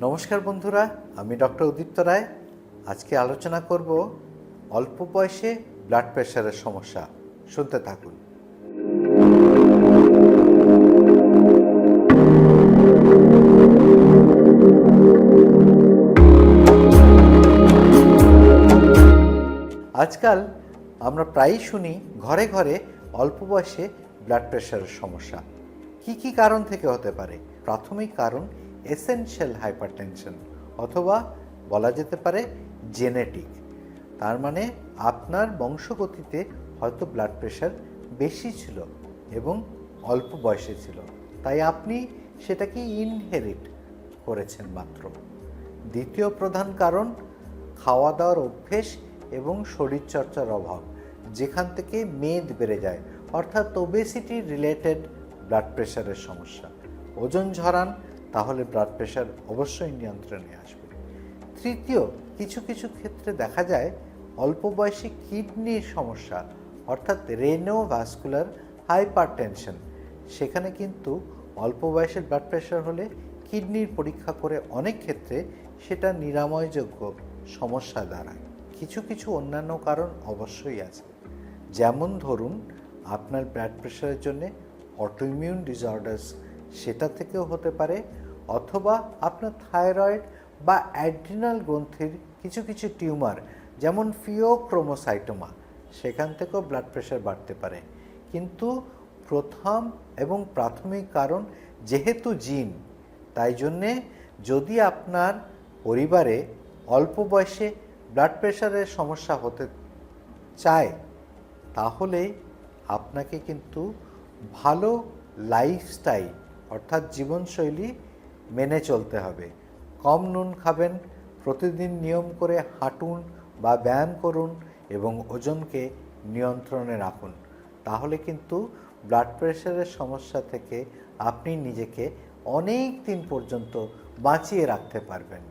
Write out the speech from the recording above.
নমস্কার বন্ধুরা, আমি ডক্টর উদিত্য রায়। আজকে আলোচনা করব অল্প বয়সে ব্লাড প্রেশারের সমস্যা। শুনতে থাকুন। আজকাল আমরা প্রায়ই শুনি ঘরে ঘরে অল্প বয়সে ব্লাড প্রেশারের সমস্যা। কি কারণ থেকে হতে পারে? প্রাথমিক কারণ এসেনশিয়াল হাইপারটেনশন, অথবা বলা যেতে পারে জেনেটিক। তার মানে আপনার বংশগতিতে হয়তো ব্লাড প্রেশার বেশি ছিল এবং অল্প বয়সে ছিল, তাই আপনি সেটাকে ইনহেরিট করেছেন মাত্র। দ্বিতীয় প্রধান কারণ খাওয়া দাওয়ার অভ্যেস এবং শরীরচর্চার অভাব, যেখান থেকে মেদ বেড়ে যায়, অর্থাৎ ওবেসিটি রিলেটেড ব্লাড প্রেশারের সমস্যা। ওজন ঝরান, তাহলে ব্লাড প্রেশার অবশ্যই নিয়ন্ত্রণে আসবে। তৃতীয়, কিছু ক্ষেত্রে দেখা যায় অল্প বয়সে কিডনির সমস্যা, অর্থাৎ রেনোভাস্কুলার হাইপারটেনশন। সেখানে কিন্তু অল্প বয়সের ব্লাড প্রেশার হলে কিডনির পরীক্ষা করে অনেক ক্ষেত্রে সেটা নিরাময়যোগ্য সমস্যা দাঁড়ায়। কিছু অন্যান্য কারণ অবশ্যই আছে, যেমন ধরুন আপনার ব্লাড প্রেশারের জন্য অটোইমিউন ডিসঅর্ডার্স, সেটা থেকেও হতে পারে, অথবা আপনার থাইরয়েড বা অ্যাড্রিনাল গ্রন্থির কিছু টিউমার, যেমন ফিওক্রোমোসাইটোমা, সেখান থেকেও ব্লাড প্রেশার বাড়তে পারে। কিন্তু প্রথম এবং প্রাথমিক কারণ যেহেতু জিন, তাই জন্যে যদি আপনার পরিবারে অল্প বয়সে ব্লাড প্রেশারের সমস্যা হতে চায়, তাহলে আপনাকে কিন্তু ভালো লাইফস্টাইল অর্থাৎ জীবনশৈলী মেনে চলতে হবে। কম নুন খাবেন, প্রতিদিন নিয়ম করে হাঁটুন বা ব্যায়াম করুন এবং ওজনকে নিয়ন্ত্রণে রাখুন। তাহলে কিন্তু ব্লাড প্রেশারের সমস্যা থেকে আপনি নিজেকে অনেক দিন পর্যন্ত বাঁচিয়ে রাখতে পারবেন।